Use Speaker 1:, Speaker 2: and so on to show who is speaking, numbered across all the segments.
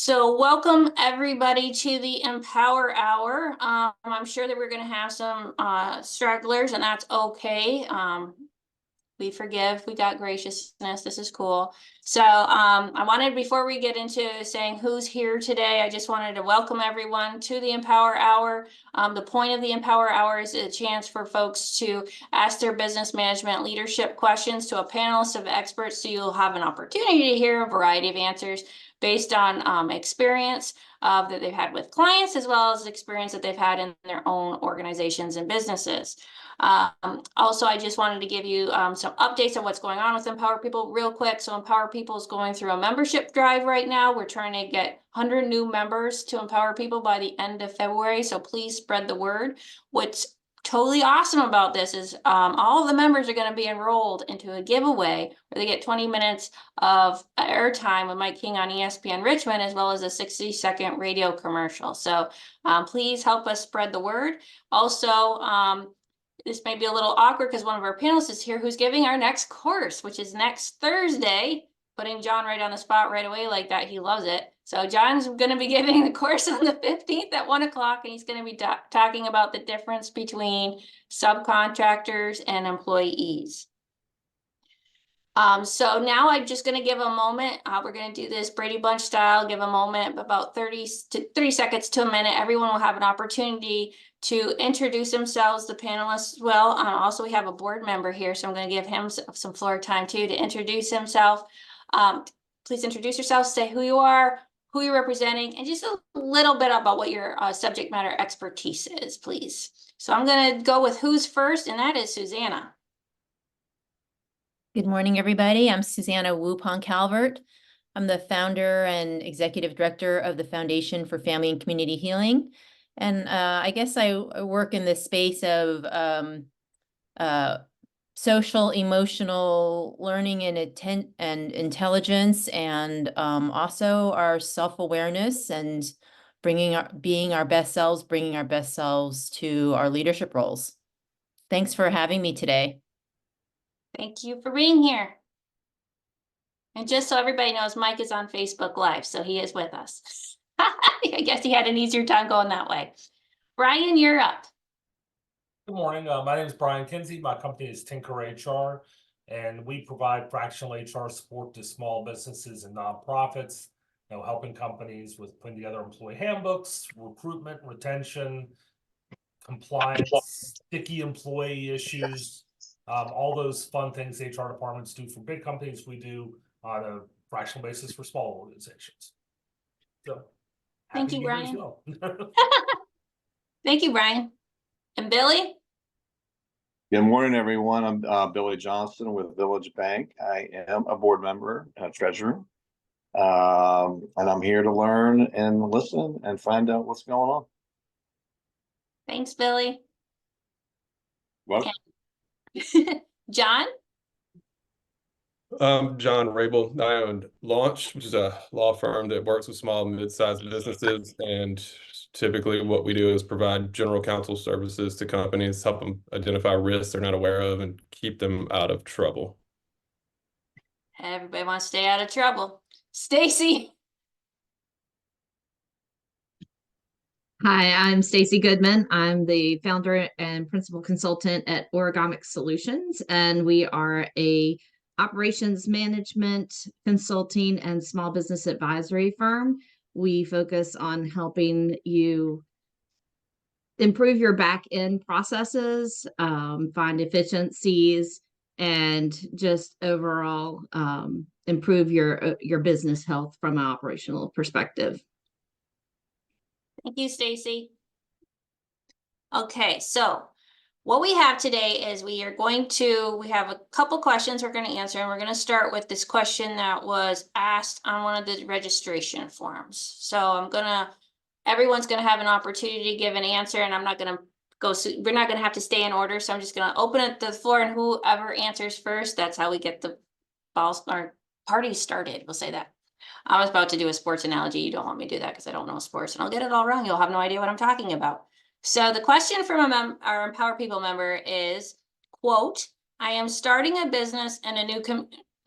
Speaker 1: So welcome everybody to the Empower Hour. I'm sure that we're going to have some stragglers, and that's okay. We forgive, we got graciousness. This is cool. So I wanted, before we get into saying who's here today, I just wanted to welcome everyone to the Empower Hour. The point of the Empower Hour is a chance for folks to ask their business management leadership questions to a panelist of experts, so you'll have an opportunity to hear a variety of answers based on experience that they've had with clients, as well as experience that they've had in their own organizations and businesses. Also, I just wanted to give you some updates on what's going on with Empower People real quick. So Empower People is going through a membership drive right now. We're trying to get 100 new members to Empower People by the end of February. So please spread the word. What's totally awesome about this is all of the members are going to be enrolled into a giveaway where they get 20 minutes of airtime with Mike King on ESPN Richmond, as well as a 60-second radio commercial. So please help us spread the word. Also, this may be a little awkward because one of our panelists is here who's giving our next course, which is next Thursday. Putting John right on the spot right away like that. He loves it. So John's going to be giving the course on the 15th at 1 o'clock, and he's going to be talking about the difference between subcontractors and employees. So now I'm just going to give a moment. We're going to do this Brady Bunch style, give a moment, about 30 seconds to a minute. Everyone will have an opportunity to introduce themselves, the panelists as well. Also, we have a board member here, so I'm going to give him some floor time too to introduce himself. Please introduce yourself, say who you are, who you're representing, and just a little bit about what your subject matter expertise is, please. So I'm going to go with who's first, and that is Susanna.
Speaker 2: Good morning, everybody. I'm Susanna Wu-Pong-Calvert. I'm the founder and executive director of the Foundation for Family and Community Healing. And I guess I work in the space of social, emotional learning and intelligence, and also our self-awareness and being our best selves, bringing our best selves to our leadership roles. Thanks for having me today.
Speaker 1: Thank you for being here. And just so everybody knows, Mike is on Facebook Live, so he is with us. I guess he had an easier time going that way. Brian, you're up.
Speaker 3: Good morning. My name is Brian Kinsey. My company is TinkerHR, and we provide fractional HR support to small businesses and nonprofits, helping companies with putting together employee handbooks, recruitment, retention, compliance, sticky employee issues, all those fun things HR departments do for big companies. We do on a fractional basis for small organizations. So,
Speaker 1: thank you, Brian.
Speaker 3: Well.
Speaker 1: Thank you, Brian. And Billy?
Speaker 4: Good morning, everyone. I'm Billy Johnston with Village Bank. I am a board member, treasurer, and I'm here to learn and listen and find out what's going on.
Speaker 1: Thanks, Billy.
Speaker 4: Welcome.
Speaker 1: Okay. John?
Speaker 5: John Rabel. I own Launch, which is a law firm that works with small and mid-sized businesses, and typically what we do is provide general counsel services to companies, help them identify risks they're not aware of and keep them out of trouble.
Speaker 1: Everybody wants to stay out of trouble. Stacy?
Speaker 6: Hi, I'm Stacy Goodman. I'm the founder and principal consultant at Origamic Solutions, and we are a operations management, consulting, and small business advisory firm. We focus on helping you improve your back-end processes, find efficiencies, and just overall improve your business health from an operational perspective.
Speaker 1: Thank you, Stacy. Okay, so what we have today is we have a couple questions we're going to answer, and we're going to start with this question that was asked on one of the registration forms. So everyone's going to have an opportunity to give an answer, and we're not going to have to stay in order. So I'm just going to open it to the floor, and whoever answers first, that's how we get the party started. We'll say that. I was about to do a sports analogy. You don't want me to do that because I don't know sports, and I'll get it all wrong. You'll have no idea what I'm talking about. So the question from our Empower People member is, quote, I am starting a business in a new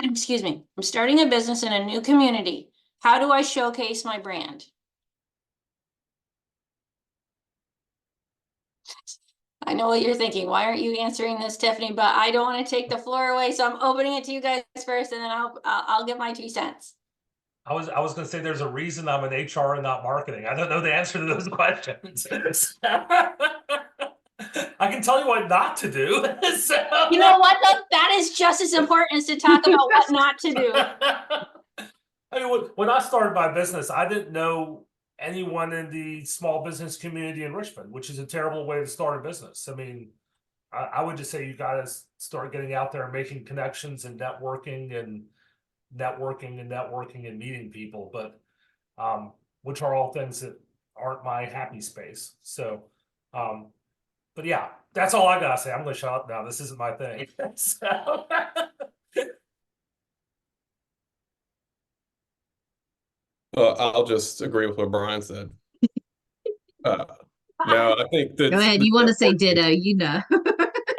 Speaker 1: I'm starting a business in a new community. How do I showcase my brand? I know what you're thinking. Why aren't you answering this, Tiffany? But I don't want to take the floor away, so I'm opening it to you guys first, and then I'll give my 2 cents.
Speaker 3: I was going to say there's a reason I'm in HR and not marketing. I don't know the answer to those questions. I can tell you what not to do. So.
Speaker 1: You know what, though? That is just as important as to talk about what not to do.
Speaker 3: I mean, when I started my business, I didn't know anyone in the small business community in Richmond, which is a terrible way to start a business. I mean, I would just say you got to start getting out there and making connections and networking and meeting people, but which are all things that aren't my happy space. So, but yeah, that's all I gotta say. I'm gonna shut up now. This isn't my thing. So.
Speaker 5: I'll just agree with what Brian said. No, I think that.
Speaker 6: Go ahead. You want to say ditto, you know.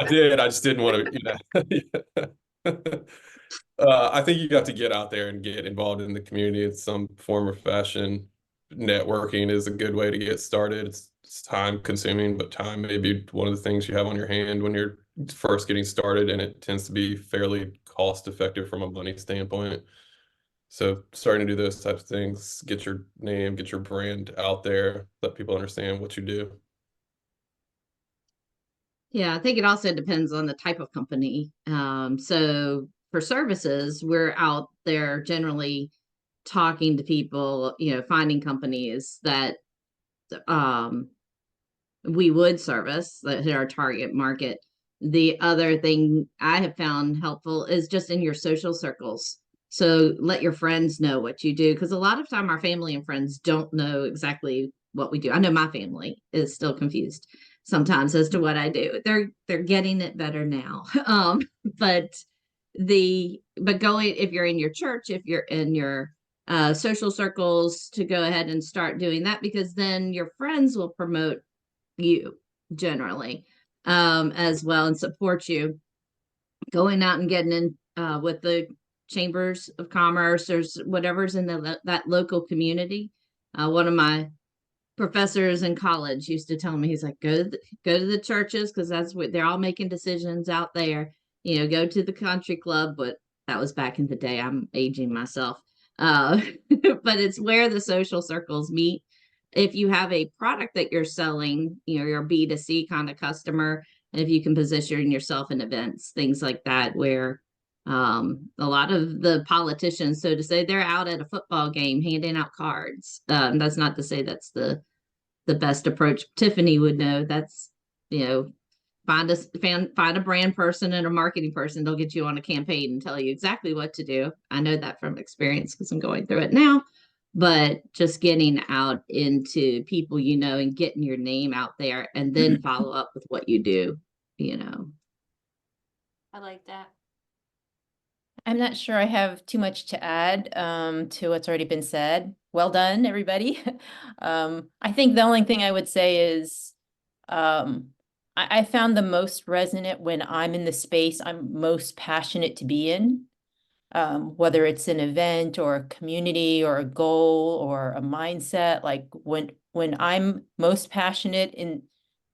Speaker 5: I did. I just didn't want to, I think you got to get out there and get involved in the community in some form or fashion. Networking is a good way to get started. It's time consuming, but time may be one of the things you have on your hand when you're first getting started, and it tends to be fairly cost effective from a money standpoint. So starting to do those types of things, get your name, get your brand out there, let people understand what you do.
Speaker 6: Yeah, I think it also depends on the type of company. So for services, we're out there generally talking to people, finding companies that we would service that hit our target market. The other thing I have found helpful is just in your social circles. So let your friends know what you do, because a lot of time our family and friends don't know exactly what we do. I know my family is still confused sometimes as to what I do. They're getting it better now. But going, if you're in your church, if you're in your social circles, to go ahead and start doing that, because then your friends will promote you generally as well and support you. Going out and getting in with the chambers of commerce or whatever's in that local community. One of my professors in college used to tell me, he's like, go to the churches, because that's what they're all making decisions out there. Go to the country club, but that was back in the day. I'm aging myself. But it's where the social circles meet. If you have a product that you're selling, you're a B2C kind of customer, and if you can position yourself in events, things like that, where a lot of the politicians, so to say, they're out at a football game handing out cards. That's not to say that's the best approach. Tiffany would know that's, find a brand person and a marketing person. They'll get you on a campaign and tell you exactly what to do. I know that from experience because I'm going through it now. But just getting out into people, and getting your name out there, and then follow up with what you do,
Speaker 1: I like that.
Speaker 2: I'm not sure I have too much to add to what's already been said. Well done, everybody. I think the only thing I would say is I found the most resonant when I'm in the space I'm most passionate to be in, whether it's an event or a community or a goal or a mindset. Like when I'm most passionate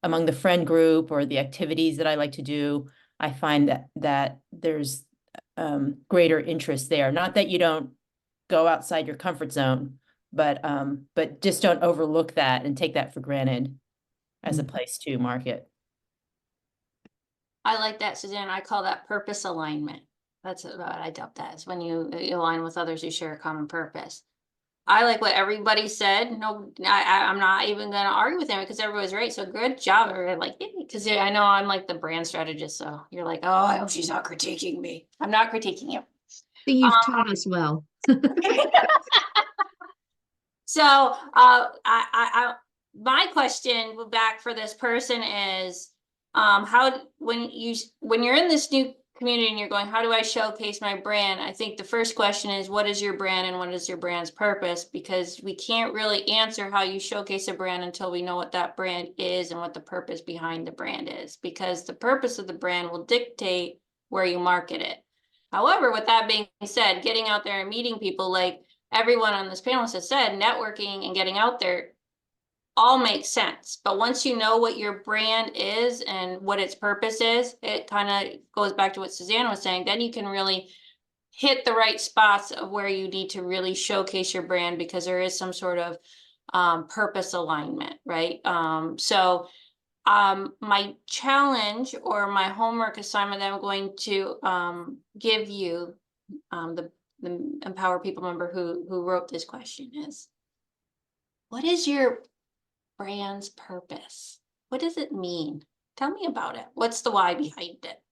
Speaker 2: among the friend group or the activities that I like to do, I find that there's greater interest there. Not that you don't go outside your comfort zone, but just don't overlook that and take that for granted as a place to market.
Speaker 1: I like that, Suzanne. I call that purpose alignment. That's what I dubbed that, is when you align with others who share a common purpose. I like what everybody said. No, I'm not even going to argue with him because everybody's right. So good job. Like, because I know I'm like the brand strategist. So you're like, oh, I hope she's not critiquing me. I'm not critiquing you.
Speaker 6: You've taught us well.
Speaker 1: So my question back for this person is, when you're in this new community and you're going, how do I showcase my brand? I think the first question is, what is your brand and what is your brand's purpose? Because we can't really answer how you showcase a brand until we know what that brand is and what the purpose behind the brand is, because the purpose of the brand will dictate where you market it. However, with that being said, getting out there and meeting people, like everyone on this panel has said, networking and getting out there all makes sense. But once you know what your brand is and what its purpose is, it kind of goes back to what Suzanne was saying, then you can really hit the right spots of where you need to really showcase your brand, because there is some sort of purpose alignment, right? My challenge or my homework assignment that I'm going to give you, the Empower People member who wrote this question, is, what is your brand's purpose? What does it mean? Tell me about it. What's the why behind it?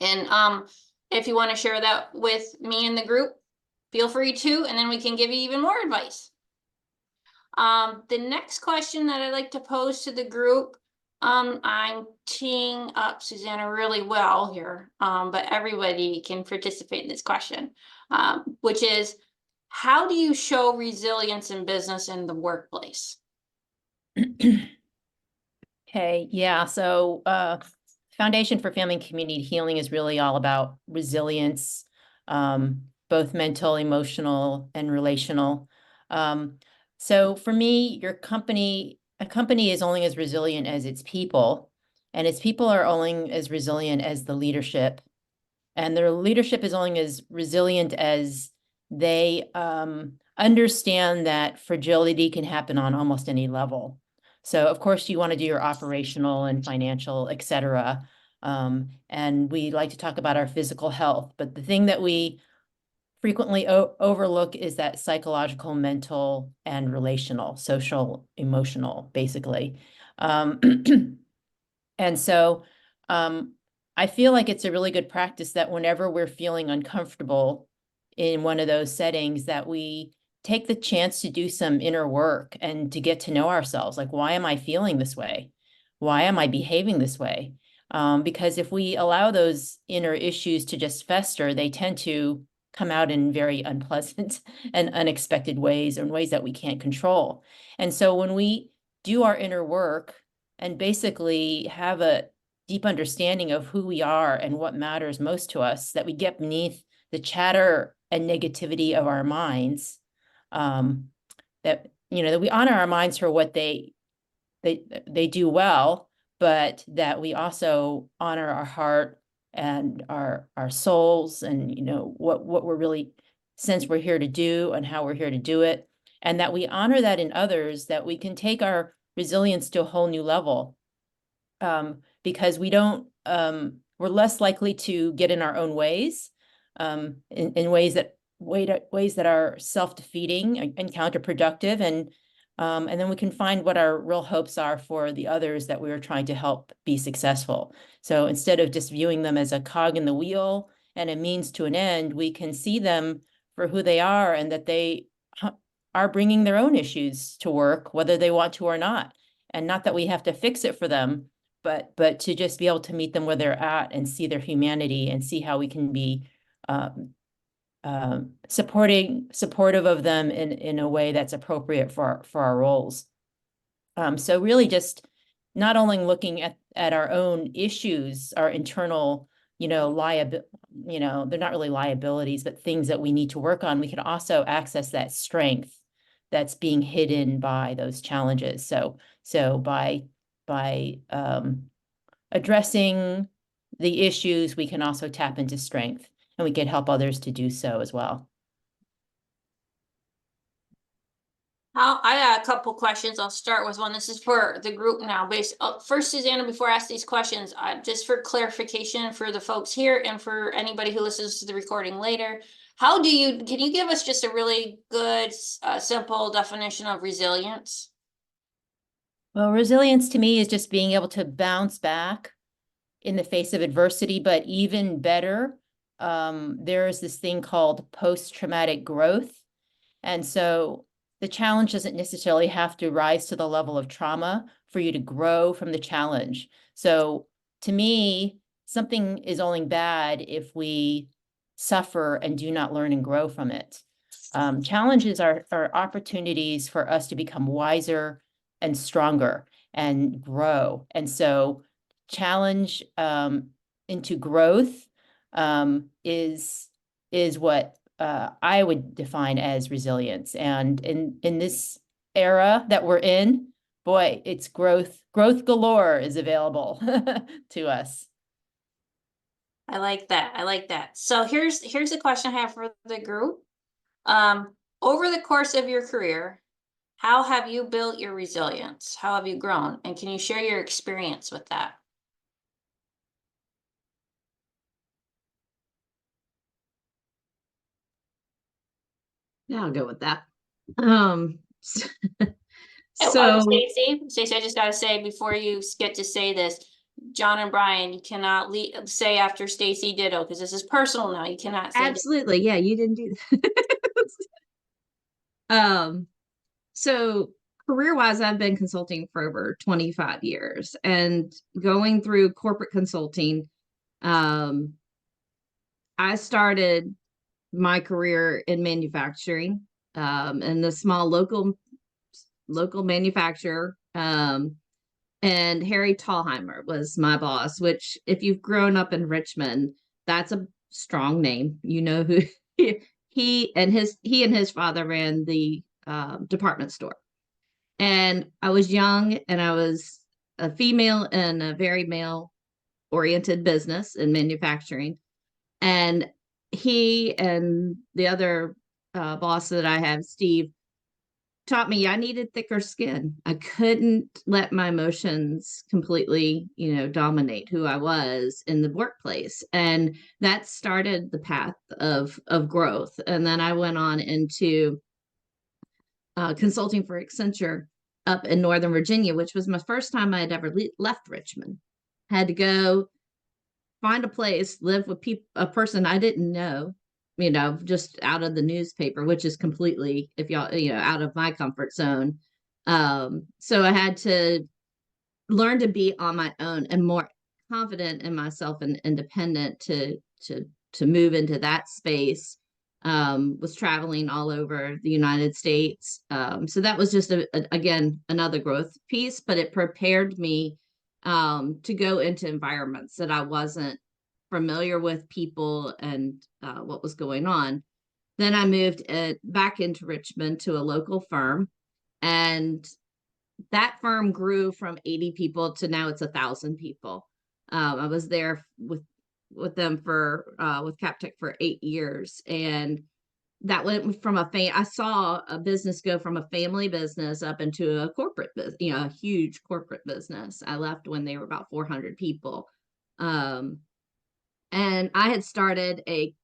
Speaker 1: And if you want to share that with me in the group, feel free to, and then we can give you even more advice. The next question that I'd like to pose to the group, I'm teeing up Susanna really well here, but everybody can participate in this question, which is, how do you show resilience in business in the workplace?
Speaker 2: Okay, yeah, so Foundation for Family and Community Healing is really all about resilience, both mental, emotional, and relational. So for me, a company is only as resilient as its people, and its people are only as resilient as the leadership. And their leadership is only as resilient as they understand that fragility can happen on almost any level. So of course you want to do your operational and financial, et cetera. And we like to talk about our physical health, but the thing that we frequently overlook is that psychological, mental, and relational, social, emotional, basically. And so I feel like it's a really good practice that whenever we're feeling uncomfortable in one of those settings, that we take the chance to do some inner work and to get to know ourselves. Like, why am I feeling this way? Why am I behaving this way? Because if we allow those inner issues to just fester, they tend to come out in very unpleasant and unexpected ways, or in ways that we can't control. And so when we do our inner work and basically have a deep understanding of who we are and what matters most to us, that we get beneath the chatter and negativity of our minds, that we honor our minds for what they do well, but that we also honor our heart and our souls, and what we're really, since we're here to do and how we're here to do it, and that we honor that in others, that we can take our resilience to a whole new level, because we don't, we're less likely to get in our own ways, in ways that are self-defeating and counterproductive, and then we can find what our real hopes are for the others that we are trying to help be successful. So instead of just viewing them as a cog in the wheel and a means to an end, we can see them for who they are, and that they are bringing their own issues to work, whether they want to or not. And not that we have to fix it for them, but to just be able to meet them where they're at and see their humanity and see how we can be supportive of them in a way that's appropriate for our roles. So really just not only looking at our own issues, our internal, they're not really liabilities, but things that we need to work on. We can also access that strength that's being hidden by those challenges. So by addressing the issues, we can also tap into strength, and we can help others to do so as well.
Speaker 1: I got a couple questions. I'll start with one. This is for the group now. First, Susanna, before I ask these questions, just for clarification for the folks here and for anybody who listens to the recording later, can you give us just a really good, simple definition of resilience?
Speaker 2: Well, resilience to me is just being able to bounce back in the face of adversity, but even better, there is this thing called post-traumatic growth. And so the challenge doesn't necessarily have to rise to the level of trauma for you to grow from the challenge. So to me, something is only bad if we suffer and do not learn and grow from it. Challenges are opportunities for us to become wiser and stronger and grow. And so challenge into growth is what I would define as resilience. And in this era that we're in, boy, it's growth galore is available to us.
Speaker 1: I like that. I like that. So here's a question I have for the group. Over the course of your career, how have you built your resilience? How have you grown? And can you share your experience with that?
Speaker 6: Yeah, I'll go with that. So,
Speaker 1: Stacey, I just gotta say before you get to say this, John and Brian, you cannot say after Stacey ditto, because this is personal now. You cannot say
Speaker 6: absolutely, yeah, you didn't do that. So career-wise, I've been consulting for over 25 years, and going through corporate consulting, I started my career in manufacturing, in the small local manufacturer. And Harry Tallheimer was my boss, which if you've grown up in Richmond, that's a strong name. You know who he and his father ran the department store. And I was young, and I was a female in a very male oriented business in manufacturing. And he and the other boss that I have, Steve, taught me I needed thicker skin. I couldn't let my emotions completely, dominate who I was in the workplace. And that started the path of growth. And then I went on into consulting for Accenture up in Northern Virginia, which was my first time I had ever left Richmond. Had to go find a place, live with a person I didn't know, just out of the newspaper, which is completely, if y'all, out of my comfort zone. So I had to learn to be on my own and more confident in myself and independent to move into that space. Was traveling all over the United States. So that was just again another growth piece, but it prepared me to go into environments that I wasn't familiar with, people and what was going on. Then I moved back into Richmond to a local firm, and that firm grew from 80 people to now it's 1,000 people. I was there with them for with CapTech for 8 years, and that went from I saw a business go from a family business up into a corporate business, a huge corporate business. I left when they were about 400 people. And I had started a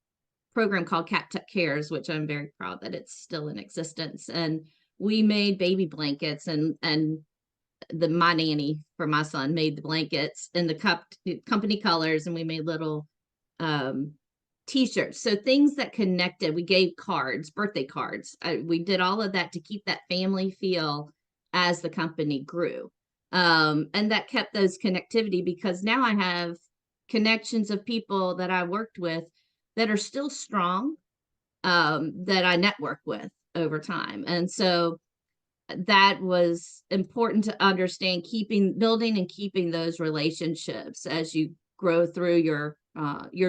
Speaker 6: program called CapTech Cares, which I'm very proud that it's still in existence. And we made baby blankets, and my nanny for my son made the blankets in the company colors, and we made little t-shirts, so things that connected. We gave cards, birthday cards. We did all of that to keep that family feel as the company grew, and that kept those connectivity, because now I have connections of people that I worked with that are still strong, that I network with over time. And so that was important to understand, building and keeping those relationships as you grow through your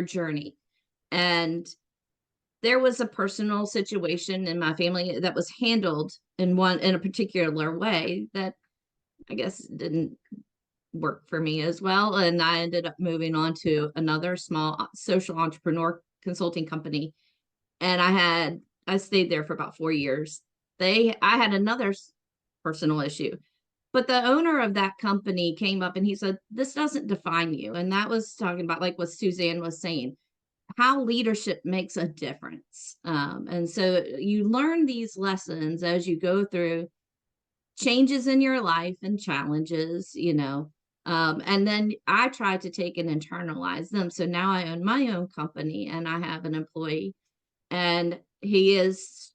Speaker 6: journey. And there was a personal situation in my family that was handled in a particular way that I guess didn't work for me as well. And I ended up moving on to another small social entrepreneur consulting company. And I stayed there for about 4 years. I had another personal issue, but the owner of that company came up and he said, "This doesn't define you." And that was talking about, like what Suzanne was saying, how leadership makes a difference. And so you learn these lessons as you go through changes in your life and challenges, and then I try to take and internalize them. So now I own my own company, and I have an employee, and he is,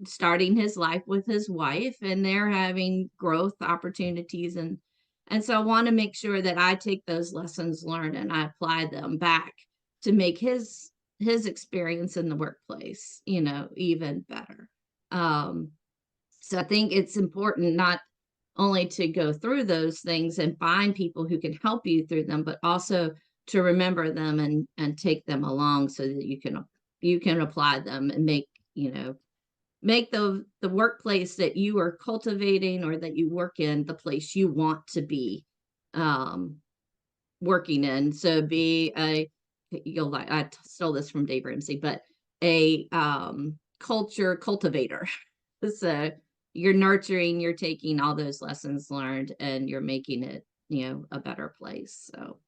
Speaker 6: starting his life with his wife, and they're having growth opportunities. And so I want to make sure that I take those lessons learned and I apply them back to make his experience in the workplace, even better. So I think it's important not only to go through those things and find people who can help you through them, but also to remember them and take them along so that you can you can apply them and make, make the workplace that you are cultivating or that you work in the place you want to be working in. So be I stole this from Dave Ramsey, but a culture cultivator. So you're nurturing, you're taking all those lessons learned and you're making it, a better place. So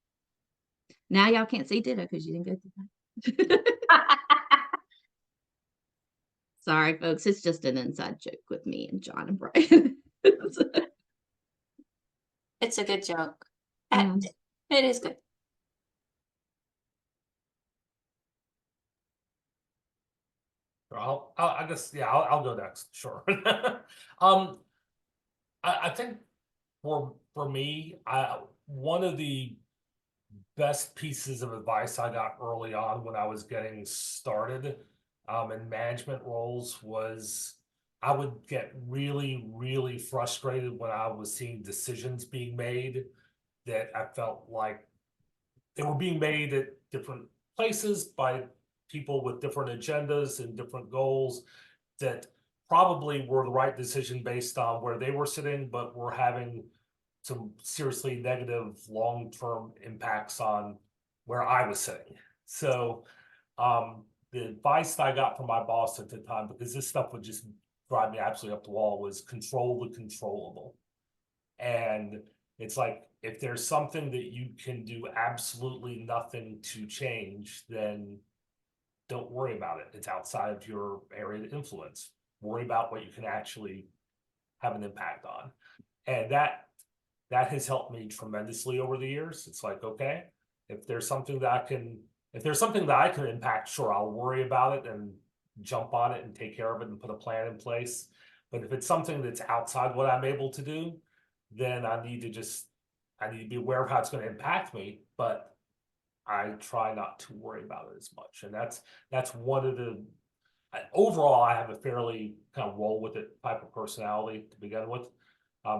Speaker 6: now y'all can't say ditto because you didn't go through that. Sorry, folks. It's just an inside joke with me and John and Brian.
Speaker 1: It's a good joke.
Speaker 6: Mm.
Speaker 1: It is good.
Speaker 3: I guess, yeah, I'll go next. Sure. I think for me, one of the best pieces of advice I got early on when I was getting started in management roles was I would get really, really frustrated when I was seeing decisions being made that I felt like they were being made at different places by people with different agendas and different goals that probably were the right decision based on where they were sitting, but were having some seriously negative long-term impacts on where I was sitting. So the advice that I got from my boss at the time, because this stuff would just drive me absolutely up the wall, was control the controllable. And it's like, if there's something that you can do absolutely nothing to change, then don't worry about it. It's outside of your area of influence. Worry about what you can actually have an impact on. And that has helped me tremendously over the years. It's like, okay, if there's something that I can impact, sure, I'll worry about it and jump on it and take care of it and put a plan in place. But if it's something that's outside what I'm able to do, then I need to be aware of how it's going to impact me, but I try not to worry about it as much. And that's one of the overall, I have a fairly kind of roll with it type of personality to begin with.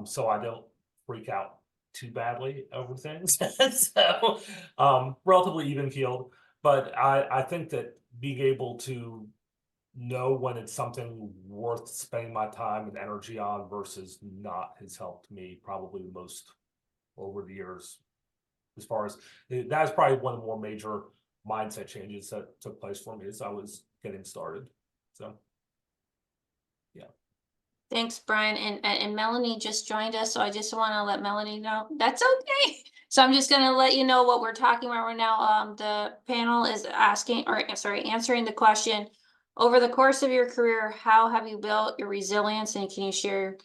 Speaker 3: So I don't freak out too badly over things. So relatively even keeled. But I think that being able to know when it's something worth spending my time and energy on versus not has helped me probably the most over the years. As far as that's probably one of the more major mindset changes that took place for me as I was getting started. So yeah.
Speaker 1: Thanks, Brian. And Melanie just joined us, so I just want to let Melanie know that's okay. So I'm just going to let you know what we're talking about right now. The panel is answering the question: over the course of your career, how have you built your resilience, and can you share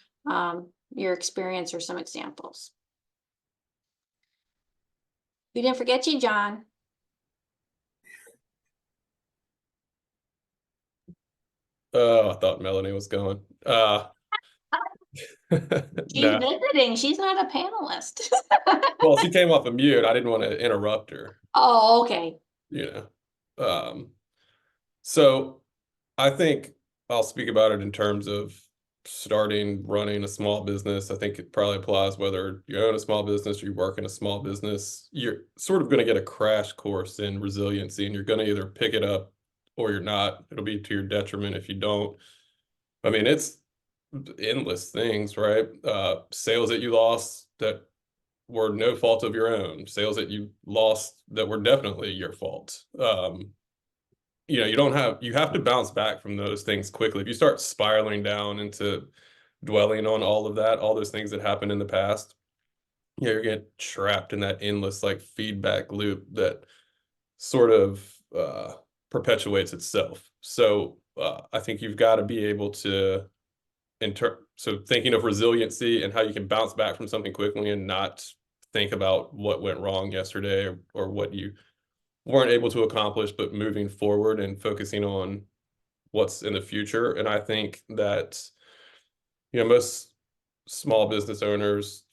Speaker 1: your experience or some examples? We didn't forget you, John.
Speaker 5: Oh, I thought Melanie was going.
Speaker 1: She's
Speaker 5: No.
Speaker 1: visiting. She's not a panelist.
Speaker 5: Well, she came off of mute. I didn't want to interrupt her.
Speaker 1: Oh, okay.
Speaker 5: So I think I'll speak about it in terms of running a small business. I think it probably applies whether you own a small business or you work in a small business. You're sort of going to get a crash course in resiliency, and you're going to either pick it up or you're not. It'll be to your detriment if you don't. I mean, it's endless things, right? Sales that you lost that were no fault of your own, sales that you lost that were definitely your fault. You have to bounce back from those things quickly. If you start spiraling down into dwelling on all of that, all those things that happened in the past, you're getting trapped in that endless like feedback loop that sort of perpetuates itself. So I think you've got to be able to so thinking of resiliency and how you can bounce back from something quickly and not think about what went wrong yesterday or what you weren't able to accomplish, but moving forward and focusing on what's in the future. And I think that, most small business owners,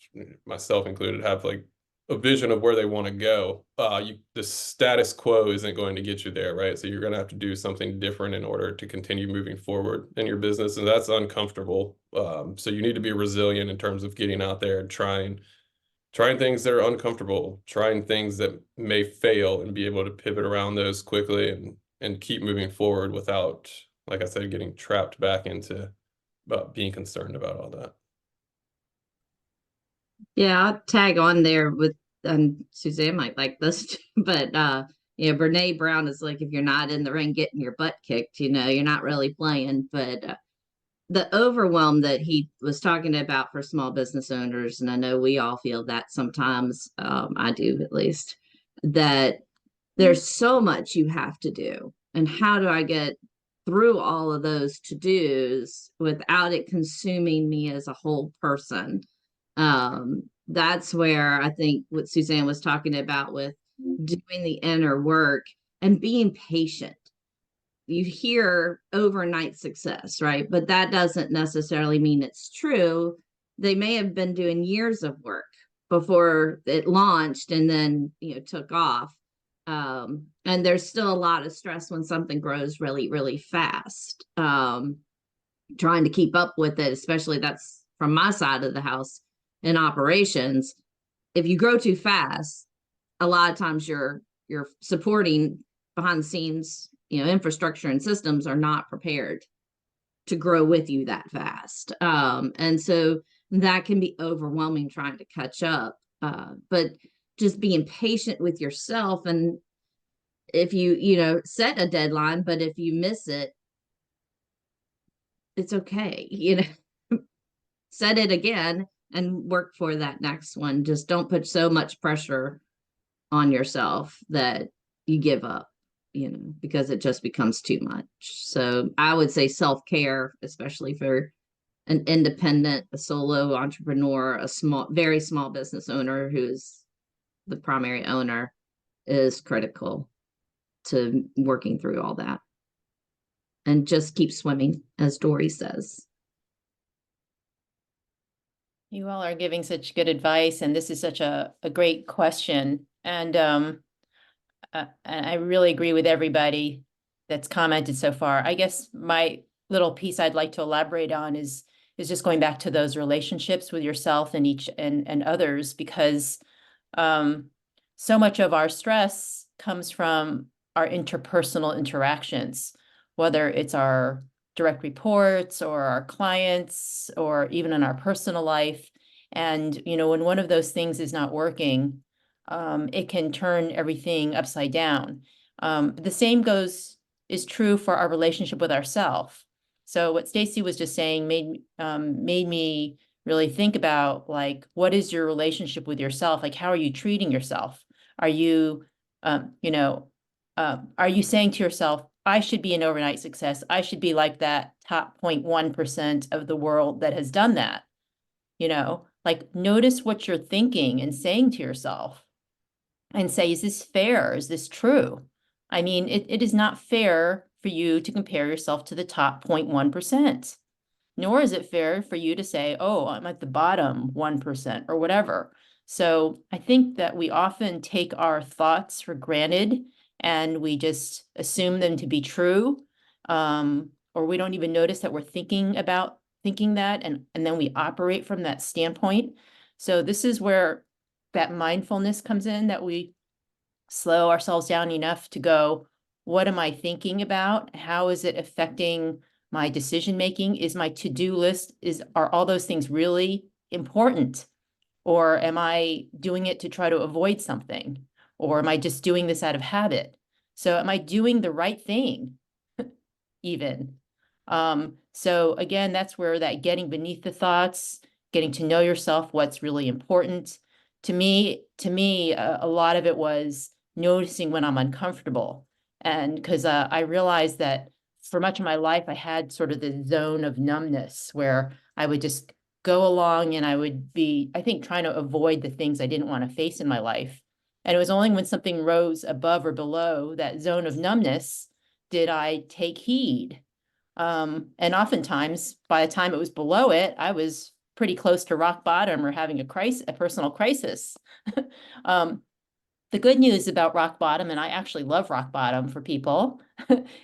Speaker 5: myself included, have like a vision of where they want to go. The status quo isn't going to get you there, right? So you're going to have to do something different in order to continue moving forward in your business, and that's uncomfortable. So you need to be resilient in terms of getting out there and trying things that are uncomfortable, trying things that may fail, and be able to pivot around those quickly and keep moving forward without, like I said, getting trapped back into being concerned about all that.
Speaker 6: Yeah, I'll tag on there with Suzanne might like this, but yeah, Brene Brown is like, if you're not in the ring getting your butt kicked, you know, you're not really playing. But the overwhelm that he was talking about for small business owners, and I know we all feel that sometimes, I do at least, that there's so much you have to do. And how do I get through all of those to-dos without it consuming me as a whole person? That's where I think what Suzanne was talking about with doing the inner work and being patient. You hear overnight success, right? But that doesn't necessarily mean it's true. They may have been doing years of work before it launched and then, you know, took off. And there's still a lot of stress when something grows really, really fast. Trying to keep up with it, especially that's from my side of the house in operations. If you grow too fast, a lot of times you're supporting behind the scenes, you know, infrastructure and systems are not prepared to grow with you that fast. And so that can be overwhelming trying to catch up. But just being patient with yourself, and if you know, set a deadline, but if you miss it, it's okay, you know, set it again and work for that next one. Just don't put so much pressure on yourself that you give up, you know, because it just becomes too much. So I would say self-care, especially for an independent, a solo entrepreneur, a small, very small business owner who's the primary owner, is critical to working through all that. And just keep swimming, as Dory says.
Speaker 2: You all are giving such good advice, and this is such a great question. And I really agree with everybody that's commented so far. I guess my little piece I'd like to elaborate on is just going back to those relationships with yourself and and others, because so much of our stress comes from our interpersonal interactions, whether it's our direct reports or our clients or even in our personal life. And, you know, when one of those things is not working, it can turn everything upside down. The same is true for our relationship with ourselves. So what Stacy was just saying made me really think about, like, what is your relationship with yourself? Like, how are you treating yourself? Are you, you know, are you saying to yourself, I should be an overnight success. I should be like that top 0.1% of the world that has done that. You know, like, notice what you're thinking and saying to yourself and say, is this fair? Is this true? I mean, it is not fair for you to compare yourself to the top 0.1%, nor is it fair for you to say, oh, I'm at the bottom 1% or whatever. So I think that we often take our thoughts for granted and we just assume them to be true, or we don't even notice that we're thinking that, and then we operate from that standpoint. So this is where that mindfulness comes in, that we slow ourselves down enough to go, what am I thinking about? How is it affecting my decision making? Is my to-do list, are all those things really important? Or am I doing it to try to avoid something? Or am I just doing this out of habit? So am I doing the right thing even? So again, that's where that getting beneath the thoughts, getting to know yourself, what's really important. To me, a lot of it was noticing when I'm uncomfortable. And because I realized that for much of my life, I had sort of the zone of numbness where I would just go along and I would be, I think, trying to avoid the things I didn't want to face in my life. And it was only when something rose above or below that zone of numbness did I take heed. And oftentimes, by the time it was below it, I was pretty close to rock bottom or having a personal crisis. The good news about rock bottom, and I actually love rock bottom for people,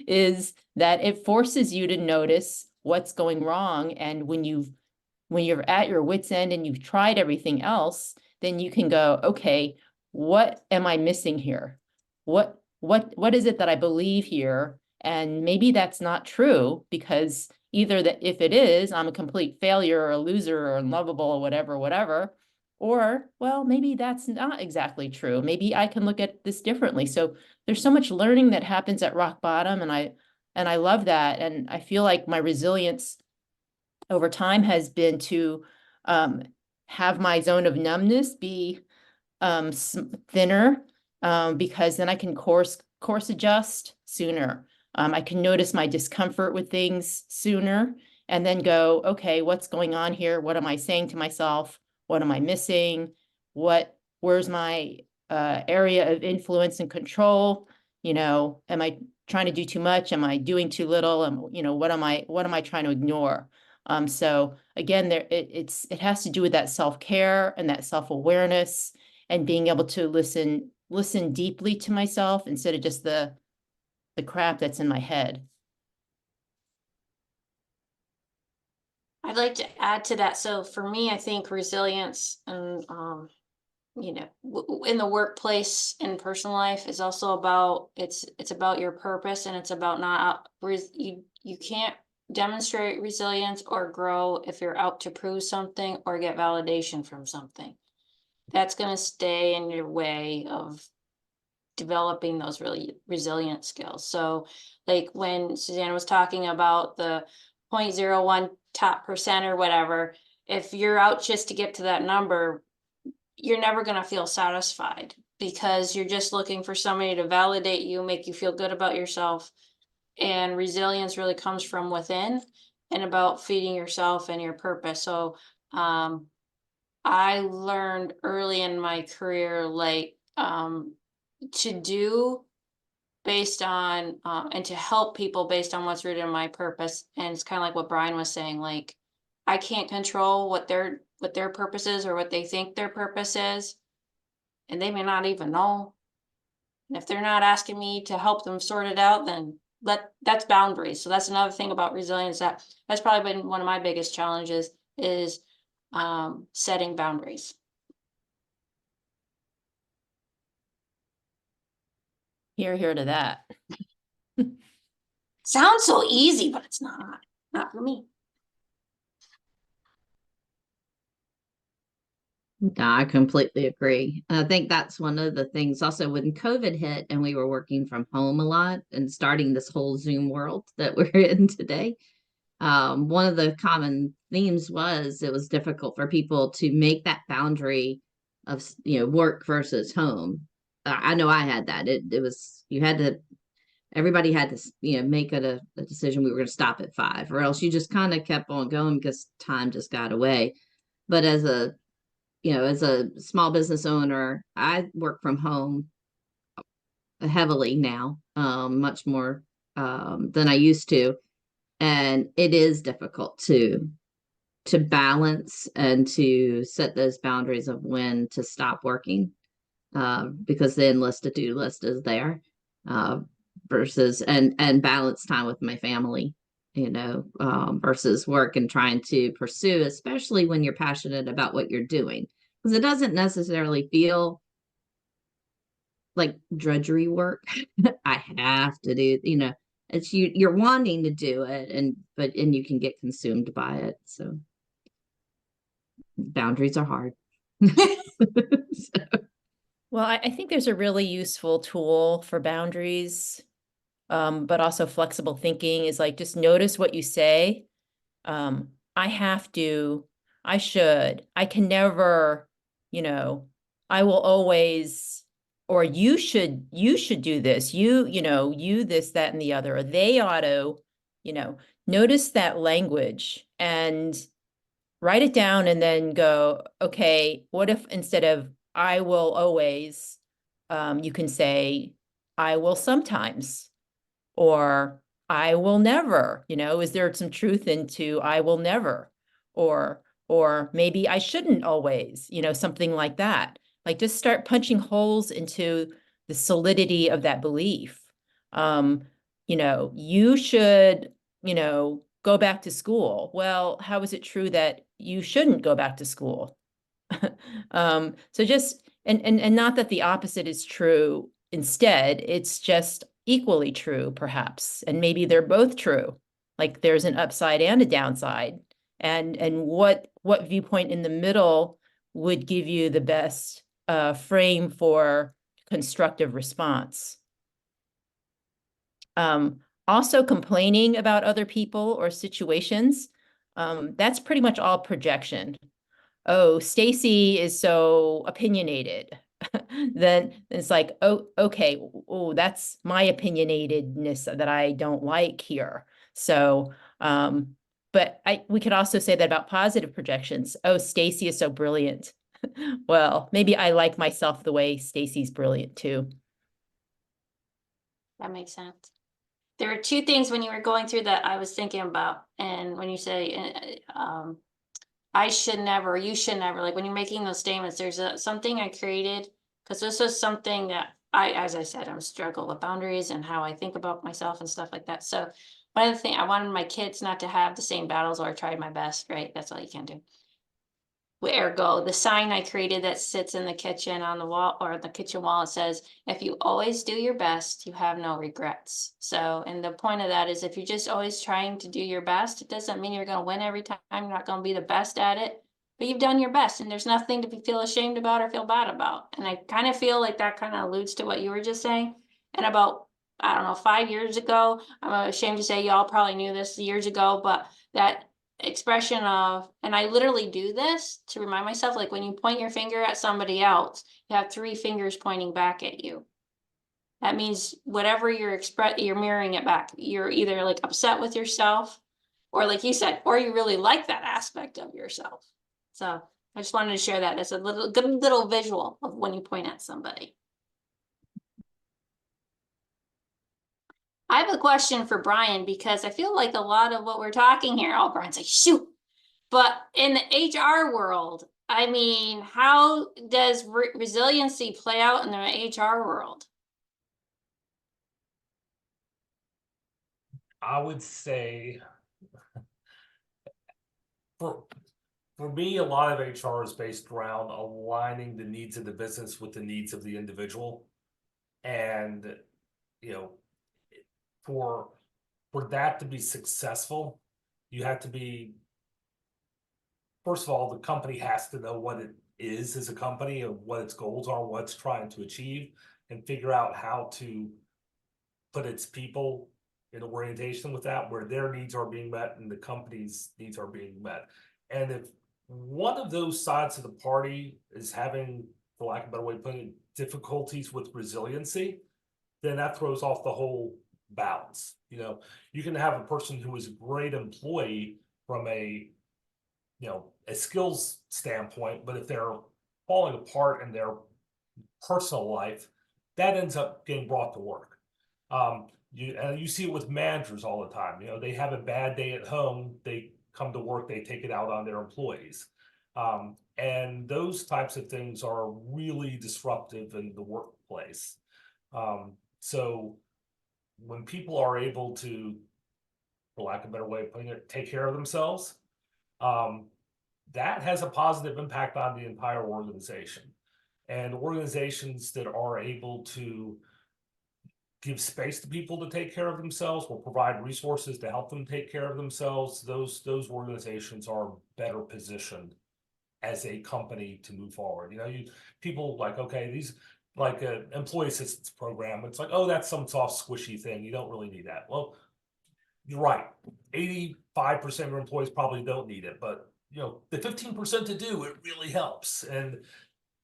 Speaker 2: is that it forces you to notice what's going wrong. And when you're at your wit's end and you've tried everything else, then you can go, okay, what am I missing here? What what is it that I believe here? And maybe that's not true, because either that if it is, I'm a complete failure or a loser or unlovable or whatever, or, well, maybe that's not exactly true. Maybe I can look at this differently. So there's so much learning that happens at rock bottom, and I love that. And I feel like my resilience over time has been to have my zone of numbness be thinner, because then I can course adjust sooner. I can notice my discomfort with things sooner and then go, okay, what's going on here? What am I saying to myself? What am I missing? Where's my area of influence and control? Am I trying to do too much? Am I doing too little? What am I trying to ignore? So again, it has to do with that self-care and that self-awareness, and being able to listen deeply to myself instead of just the crap that's in my head.
Speaker 1: I'd like to add to that. So for me, I think resilience and in the workplace and personal life is also about it's about your purpose, and it's about not you can't demonstrate resilience or grow if you're out to prove something or get validation from something. That's going to stay in your way of developing those really resilient skills. So like when Suzanne was talking about the 0.01 top percent or whatever, if you're out just to get to that number, you're never going to feel satisfied, because you're just looking for somebody to validate you, make you feel good about yourself. And resilience really comes from within and about feeding yourself and your purpose. So I learned early in my career, like to do based on and to help people based on what's rooted in my purpose. And it's kind of like what Brian was saying, like I can't control what their purpose is or what they think their purpose is, and they may not even know. And if they're not asking me to help them sort it out, then that's boundaries. So that's another thing about resilience, that's probably been one of my biggest challenges, is setting boundaries.
Speaker 2: Here to that.
Speaker 1: Sounds so easy, but it's not for me.
Speaker 6: No, I completely agree. I think that's one of the things also when COVID hit and we were working from home a lot and starting this whole Zoom world that we're in today. One of the common themes was it was difficult for people to make that boundary of, work versus home. I know I had that. It was, everybody had to, make it a decision. We were going to stop at 5, or else you just kind of kept on going because time just got away. But as a small business owner, I work from home heavily now, much more than I used to. And it is difficult to balance and to set those boundaries of when to stop working, because the endless to-do list is there, versus and balance time with my family, versus work and trying to pursue, especially when you're passionate about what you're doing, because it doesn't necessarily feel like drudgery work. I have to do, it's you're wanting to do it, and you can get consumed by it. So boundaries are hard. So.
Speaker 2: Well, I think there's a really useful tool for boundaries, but also flexible thinking is like, just notice what you say. I have to, I should, I can never, I will always, or you should do this, you, this, that, and the other, or they ought to, notice that language and write it down, and then go, okay, what if instead of I will always, you can say, I will sometimes, or I will never, is there some truth into I will never, or maybe I shouldn't always, something like that. Like, just start punching holes into the solidity of that belief. You should, go back to school. Well, how is it true that you shouldn't go back to school? So just, and not that the opposite is true, instead, it's just equally true, perhaps, and maybe they're both true. Like there's an upside and a downside, and what viewpoint in the middle would give you the best frame for constructive response. Also, complaining about other people or situations, that's pretty much all projection. Oh, Stacy is so opinionated. Then it's like, oh, okay, oh, that's my opinionatedness that I don't like here. So, but we could also say that about positive projections. Oh, Stacy is so brilliant. Well, maybe I like myself the way Stacy's brilliant too.
Speaker 1: That makes sense. There are two things when you were going through that I was thinking about, and when you say, I should never, you should never, like when you're making those statements, there's something I created, because this is something that as I said, I'm struggle with boundaries and how I think about myself and stuff like that. So one of the things, I wanted my kids not to have the same battles, or I tried my best, right? That's all you can do. Ergo, the sign I created that sits in the kitchen on the wall, or the kitchen wall, it says, if you always do your best, you have no regrets. So, and the point of that is, if you're just always trying to do your best, it doesn't mean you're going to win every time. You're not going to be the best at it, but you've done your best, and there's nothing to feel ashamed about or feel bad about. And I kind of feel like that kind of alludes to what you were just saying. And about, I don't know, 5 years ago, I'm ashamed to say y'all probably knew this years ago, but that expression of, and I literally do this to remind myself, like when you point your finger at somebody else, you have 3 fingers pointing back at you. That means whatever you're mirroring it back. You're either like upset with yourself, or like you said, or you really like that aspect of yourself. So I just wanted to share that as a good little visual of when you point at somebody. I have a question for Brian, because I feel like a lot of what we're talking here, oh, Brian's like, shoot. But in the HR world, I mean, how does resiliency play out in the HR world?
Speaker 3: I would say for me, a lot of HR is based around aligning the needs of the business with the needs of the individual. And, you know, for that to be successful, you have to be, first of all, the company has to know what it is as a company and what its goals are, what it's trying to achieve, and figure out how to put its people in orientation with that, where their needs are being met and the company's needs are being met. And if one of those sides of the party is having, for lack of a better way of putting it, difficulties with resiliency, then that throws off the whole balance. You know, you can have a person who is a great employee from a, you know, a skills standpoint, but if they're falling apart in their personal life, that ends up getting brought to work. You see it with managers all the time. You know, they have a bad day at home, they come to work, they take it out on their employees. And those types of things are really disruptive in the workplace. So when people are able to, for lack of a better way of putting it, take care of themselves, that has a positive impact on the entire organization. And organizations that are able to give space to people to take care of themselves, or provide resources to help them take care of themselves, those organizations are better positioned as a company to move forward. You know, people like, okay, these like an employee assistance program, it's like, oh, that's some soft squishy thing, you don't really need that. Well, you're right, 85% of your employees probably don't need it, but you know, the 15% to do, it really helps. And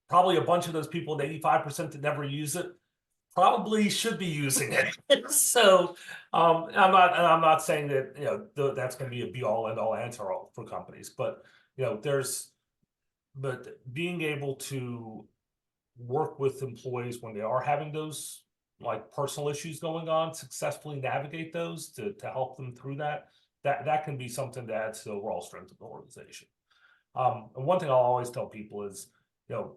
Speaker 3: probably a bunch of those people, the 85% that never use it, probably should be using it. So I'm not saying that, you know, that's going to be a be all end all answer for companies, but you know, but being able to work with employees when they are having those like personal issues going on, successfully navigate those to help them through that can be something that adds to the overall strength of the organization. And one thing I'll always tell people is, you know,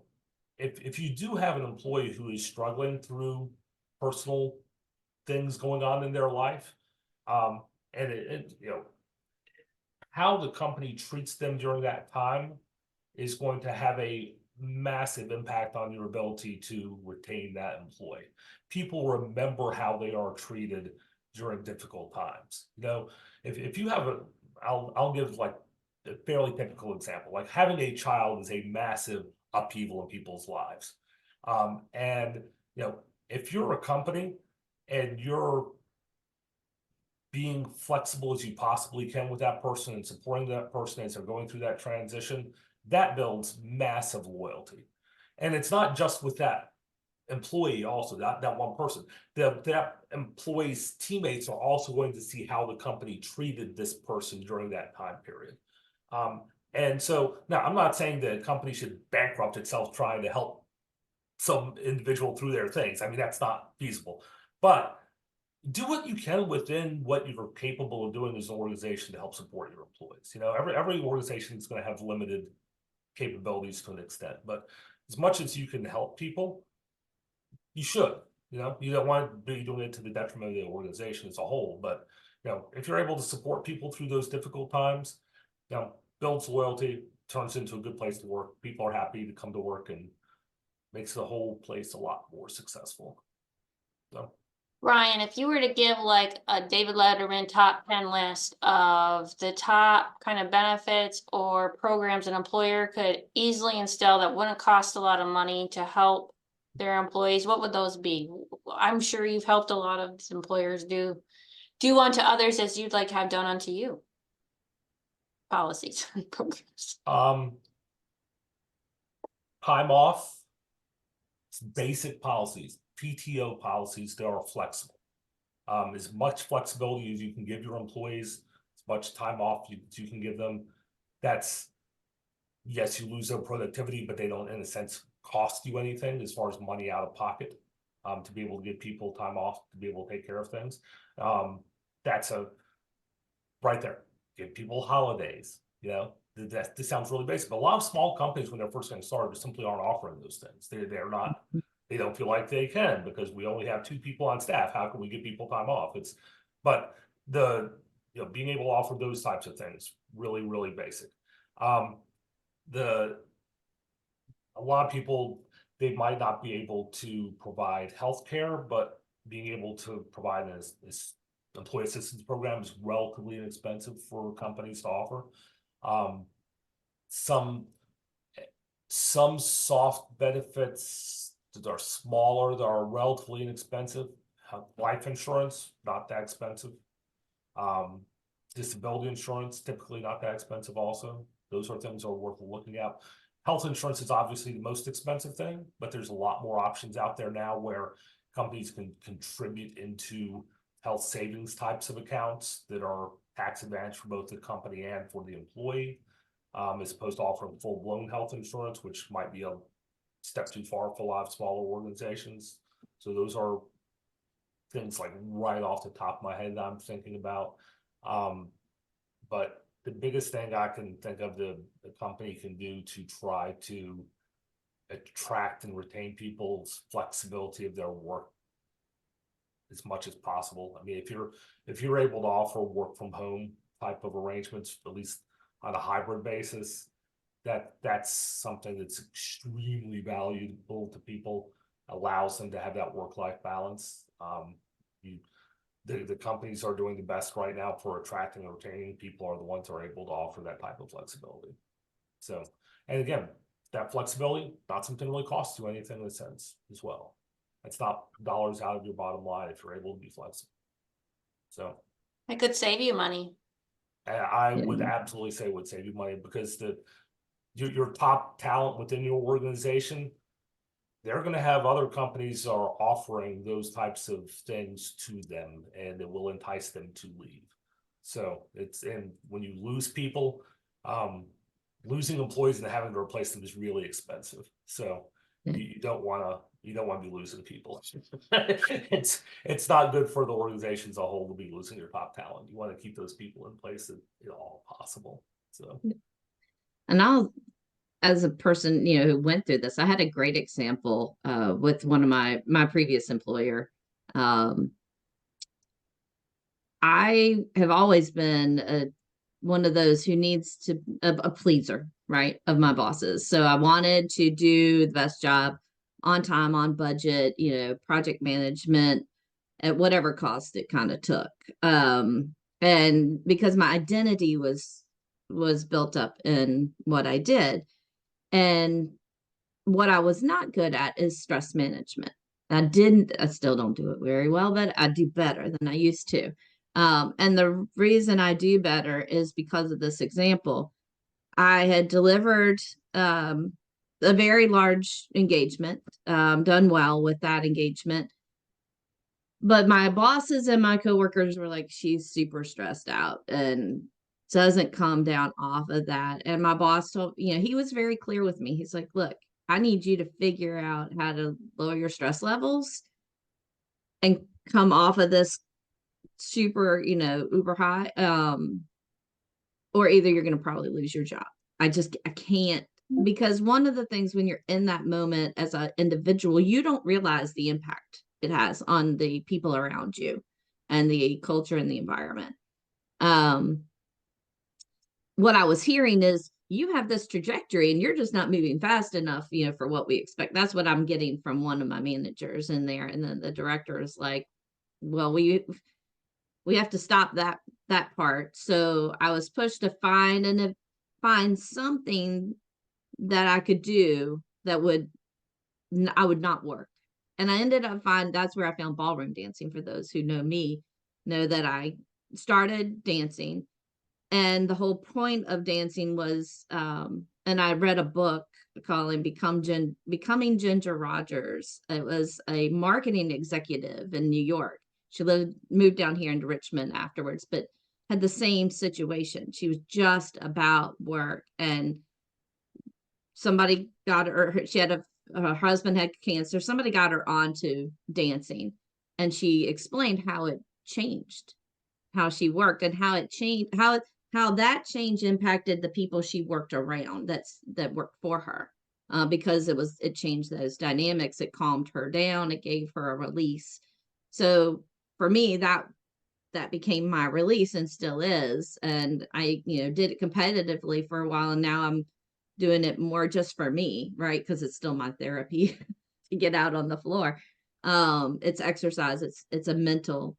Speaker 3: if you do have an employee who is struggling through personal things going on in their life, and you know, how the company treats them during that time is going to have a massive impact on your ability to retain that employee. People remember how they are treated during difficult times. You know, if you have I'll give like a fairly typical example. Like having a child is a massive upheaval in people's lives. And you know, if you're a company and you're being flexible as you possibly can with that person and supporting that person as they're going through that transition, that builds massive loyalty. And it's not just with that employee, also that one person. That employee's teammates are also going to see how the company treated this person during that time period. And so now I'm not saying that a company should bankrupt itself trying to help some individual through their things. I mean, that's not feasible. But do what you can within what you're capable of doing as an organization to help support your employees. You know, every organization is going to have limited capabilities to an extent, but as much as you can help people, you should. You know, you don't want to be doing it to the detriment of the organization as a whole. But you know, if you're able to support people through those difficult times, you know, builds loyalty, turns into a good place to work. People are happy to come to work and makes the whole place a lot more successful. So.
Speaker 1: Ryan, if you were to give like a David Letterman top 10 list of the top kind of benefits or programs an employer could easily instill that wouldn't cost a lot of money to help their employees, what would those be? I'm sure you've helped a lot of employers do unto others as you'd like to have done unto you. Policies and programs.
Speaker 3: Time off, basic policies, PTO policies that are flexible. As much flexibility as you can give your employees, as much time off you can give them. That's, yes, you lose their productivity, but they don't, in a sense, cost you anything as far as money out of pocket. To be able to give people time off, to be able to take care of things. That's right there. Give people holidays, you know. This sounds really basic, but a lot of small companies, when they're first getting started, just simply aren't offering those things. They're not, they don't feel like they can because we only have 2 people on staff. How can we give people time off? But you know, being able to offer those types of things, really, really basic. A lot of people, they might not be able to provide healthcare, but being able to provide this employee assistance program is relatively inexpensive for companies to offer. Some soft benefits that are smaller, that are relatively inexpensive. Life insurance, not that expensive. Disability insurance, typically not that expensive also. Those are things that are worth looking at. Health insurance is obviously the most expensive thing, but there's a lot more options out there now where companies can contribute into health savings types of accounts that are tax advantage for both the company and for the employee, as opposed to offering full-blown health insurance, which might be a step too far for a lot of smaller organizations. So those are things like right off the top of my head that I'm thinking about. But the biggest thing I can think of the company can do to try to attract and retain people's flexibility of their work as much as possible. I mean, if you're able to offer work from home type of arrangements, at least on a hybrid basis, that's something that's extremely valuable to people, allows them to have that work-life balance. The companies are doing the best right now for attracting and retaining people are the ones that are able to offer that type of flexibility. So, and again, that flexibility, not something that really costs you anything in a sense as well. It's not dollars out of your bottom line if you're able to be flexible. So
Speaker 1: It could save you money.
Speaker 3: I would absolutely say it would save you money because your top talent within your organization, they're going to have other companies that are offering those types of things to them, and it will entice them to leave. So and when you lose people, losing employees and having to replace them is really expensive. So you don't want to be losing people. It's not good for the organization as a whole to be losing your top talent. You want to keep those people in place if all possible. So,
Speaker 6: and as a person, you know, who went through this, I had a great example with one of my previous employer. I have always been one of those who needs to a pleaser. right, of my bosses. So I wanted to do the best job on time, on budget, project management at whatever cost it kind of took. And because my identity was built up in what I did. And what I was not good at is stress management. I still don't do it very well, but I do better than I used to. And the reason I do better is because of this example. I had delivered a very large engagement, done well with that engagement. But my bosses and my coworkers were like, she's super stressed out and doesn't come down off of that. And my boss told, he was very clear with me. He's like, look, I need you to figure out how to lower your stress levels and come off of this super, uber high. Or either you're going to probably lose your job. I can't, because one of the things when you're in that moment as an individual, you don't realize the impact it has on the people around you and the culture and the environment. What I was hearing is you have this trajectory and you're just not moving fast enough, for what we expect. That's what I'm getting from one of my managers in there. And then the director is like, well, we have to stop that part. So I was pushed to find something that I could do that I would not work. And I ended up that's where I found ballroom dancing. For those who know me, know that I started dancing. And the whole point of dancing was, and I read a book called Becoming Ginger Rogers. It was a marketing executive in New York. She moved down here into Richmond afterwards, but had the same situation. She was just about work, and somebody got her, her husband had cancer. Somebody got her onto dancing, and she explained how it changed, how she worked, and how it changed, how that change impacted the people she worked around that worked for her, because it changed those dynamics. It calmed her down. It gave her a release. So for me, that became my release and still is. And I, did it competitively for a while, and now I'm doing it more just for me, right? Because it's still my therapy to get out on the floor. It's exercise. It's a mental,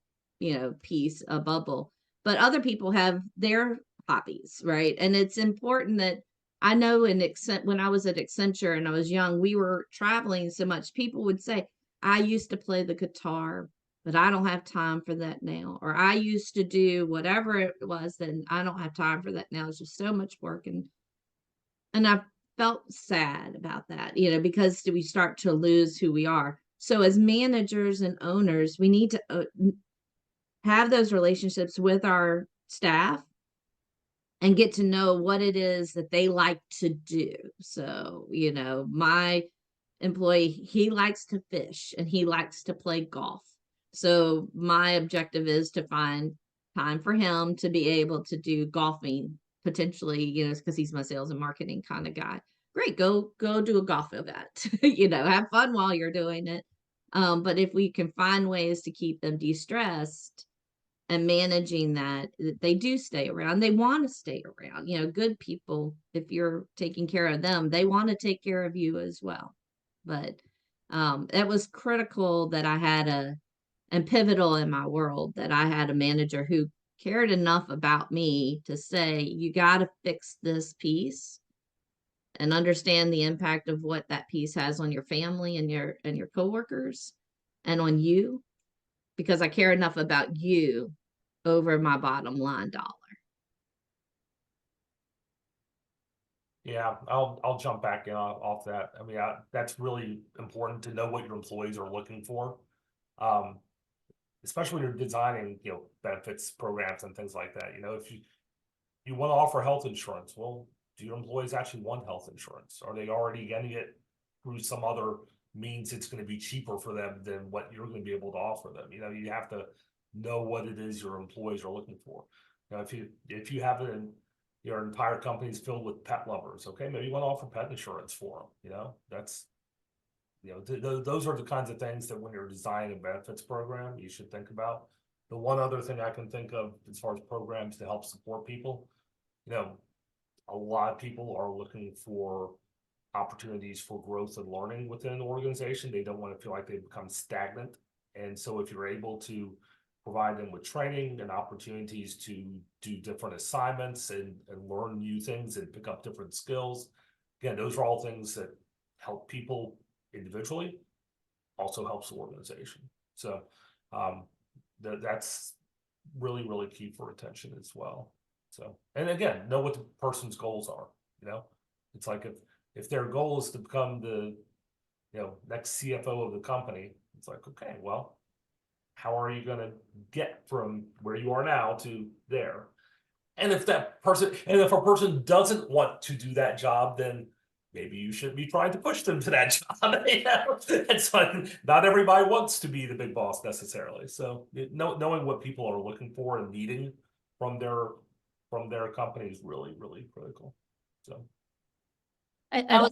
Speaker 6: piece, a bubble. But other people have their hobbies, right? And it's important that I know when I was at Accenture and I was young, we were traveling so much. People would say, I used to play the guitar, but I don't have time for that now. Or I used to do whatever it was, then I don't have time for that now. It's just so much work. And I felt sad about that, because we start to lose who we are. So as managers and owners, we need to have those relationships with our staff and get to know what it is that they like to do. So, my employee, he likes to fish and he likes to play golf. So my objective is to find time for him to be able to do golfing, potentially, because he's my sales and marketing kind of guy. Great, go do a golf event, have fun while you're doing it. But if we can find ways to keep them de-stressed and managing that, they do stay around. They want to stay around. Good people, if you're taking care of them, they want to take care of you as well. But it was critical that I had and pivotal in my world that I had a manager who cared enough about me to say, you got to fix this piece and understand the impact of what that piece has on your family and your coworkers and on you, because I care enough about you over my bottom line dollar.
Speaker 3: Yeah, I'll jump back in off that. I mean, that's really important to know what your employees are looking for. Especially when you're designing, benefits programs and things like that. If you want to offer health insurance, well, do your employees actually want health insurance? Are they already getting it through some other means it's going to be cheaper for them than what you're going to be able to offer them? You have to know what it is your employees are looking for. If you have it in your entire company is filled with pet lovers, okay, maybe you want to offer pet insurance for them. That's those are the kinds of things that when you're designing a benefits program, you should think about. The one other thing I can think of as far as programs to help support people, a lot of people are looking for opportunities for growth and learning within an organization. They don't want to feel like they become stagnant. And so if you're able to provide them with training and opportunities to do different assignments and learn new things and pick up different skills, again, those are all things that help people individually, also helps the organization. So that's really, really key for retention as well. So, and again, know what the person's goals are. You know, it's like if their goal is to become the, you know, next CFO of the company, it's like, okay, well, how are you going to get from where you are now to there? And if a person doesn't want to do that job, then maybe you should be trying to push them to that job. You know? It's like not everybody wants to be the big boss necessarily. So knowing what people are looking for and needing from their company is really, really critical. So
Speaker 2: I'd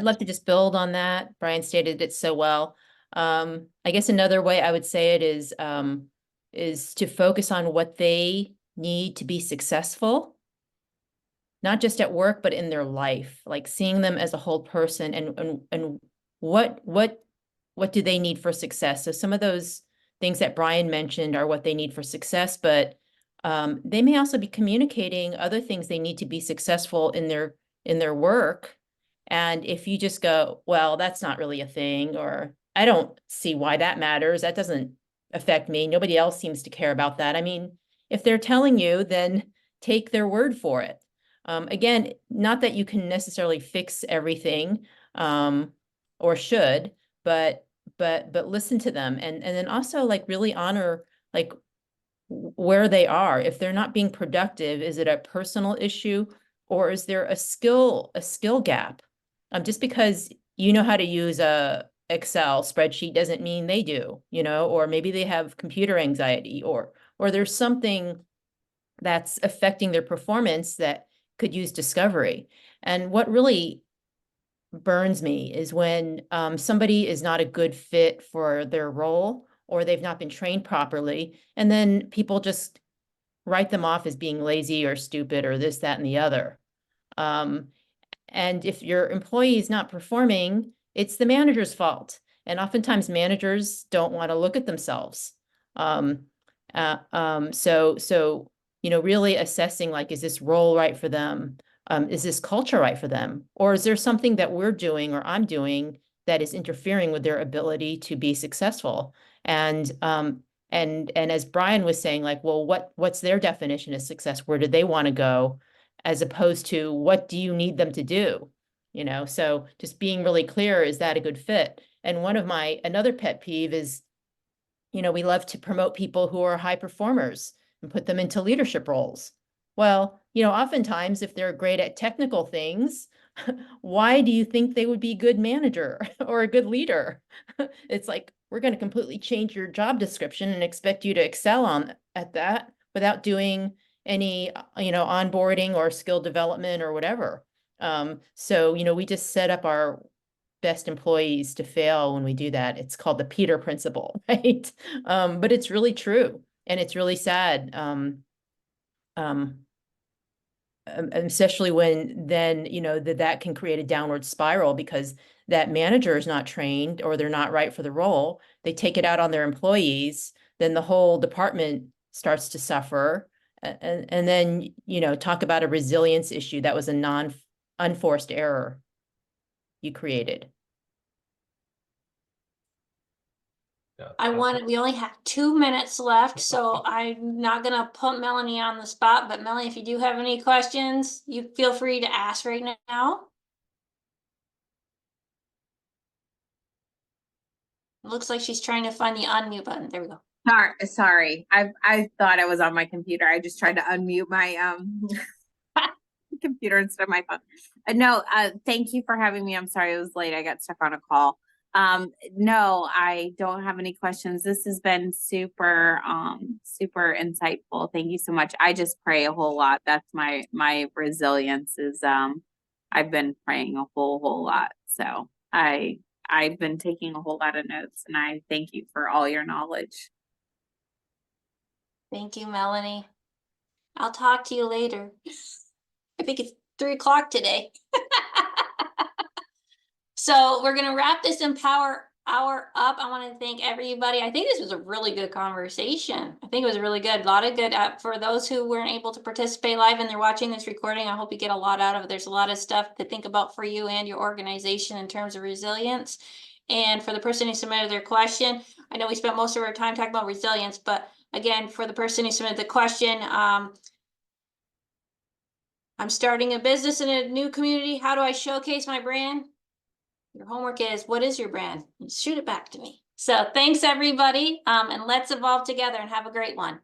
Speaker 2: love to just build on that. Brian stated it so well. I guess another way I would say it is to focus on what they need to be successful, not just at work, but in their life, like seeing them as a whole person and what do they need for success? So some of those things that Brian mentioned are what they need for success, but they may also be communicating other things they need to be successful in their work. And if you just go, well, that's not really a thing, or I don't see why that matters. That doesn't affect me. Nobody else seems to care about that. I mean, if they're telling you, then take their word for it. Again, not that you can necessarily fix everything, or should, but listen to them and then also like really honor like where they are. If they're not being productive, is it a personal issue or is there a skill gap? Just because you know how to use a Excel spreadsheet doesn't mean they do, you know, or maybe they have computer anxiety or there's something that's affecting their performance that could use discovery. And what really burns me is when somebody is not a good fit for their role or they've not been trained properly, and then people just write them off as being lazy or stupid or this, that, and the other. And if your employee is not performing, it's the manager's fault. And oftentimes managers don't want to look at themselves. So, you know, really assessing like, is this role right for them? Is this culture right for them? Or is there something that we're doing or I'm doing that is interfering with their ability to be successful? And as Brian was saying, like, well, what's their definition of success? Where do they want to go? As opposed to what do you need them to do? You know, so just being really clear, is that a good fit? And another pet peeve is, you know, we love to promote people who are high performers and put them into leadership roles. Well, you know, oftentimes if they're great at technical things, why do you think they would be a good manager or a good leader? It's like, we're going to completely change your job description and expect you to excel at that without doing any, you know, onboarding or skill development or whatever. So, you know, we just set up our best employees to fail when we do that. It's called the Peter principle, right? But it's really true. And it's really sad. Especially when then, you know, that can create a downward spiral because that manager is not trained or they're not right for the role. They take it out on their employees. Then the whole department starts to suffer. And then, you know, talk about a resilience issue. That was a unforced error you created.
Speaker 3: Yeah.
Speaker 1: We only have 2 minutes left, so I'm not gonna put Melanie on the spot, but Melanie, if you do have any questions, you feel free to ask right now. It looks like she's trying to find the unmute button. There we go.
Speaker 7: Sorry. I thought I was on my computer. I just tried to unmute my computer instead of my phone. No, thank you for having me. I'm sorry it was late. I got stuck on a call. No, I don't have any questions. This has been super insightful. Thank you so much. I just pray a whole lot. That's my resilience is I've been praying a whole lot. So I've been taking a whole lot of notes and I thank you for all your knowledge.
Speaker 1: Thank you, Melanie. I'll talk to you later. I think it's 3 o'clock today. So we're gonna wrap this Empower Hour up. I want to thank everybody. I think this was a really good conversation. I think it was really good. A lot of good for those who weren't able to participate live and they're watching this recording. I hope you get a lot out of it. There's a lot of stuff to think about for you and your organization in terms of resilience. And for the person who submitted their question, I know we spent most of our time talking about resilience, but again, for the person who submitted the question, I'm starting a business in a new community. How do I showcase my brand? Your homework is, what is your brand? Shoot it back to me. So thanks everybody, and let's evolve together and have a great one.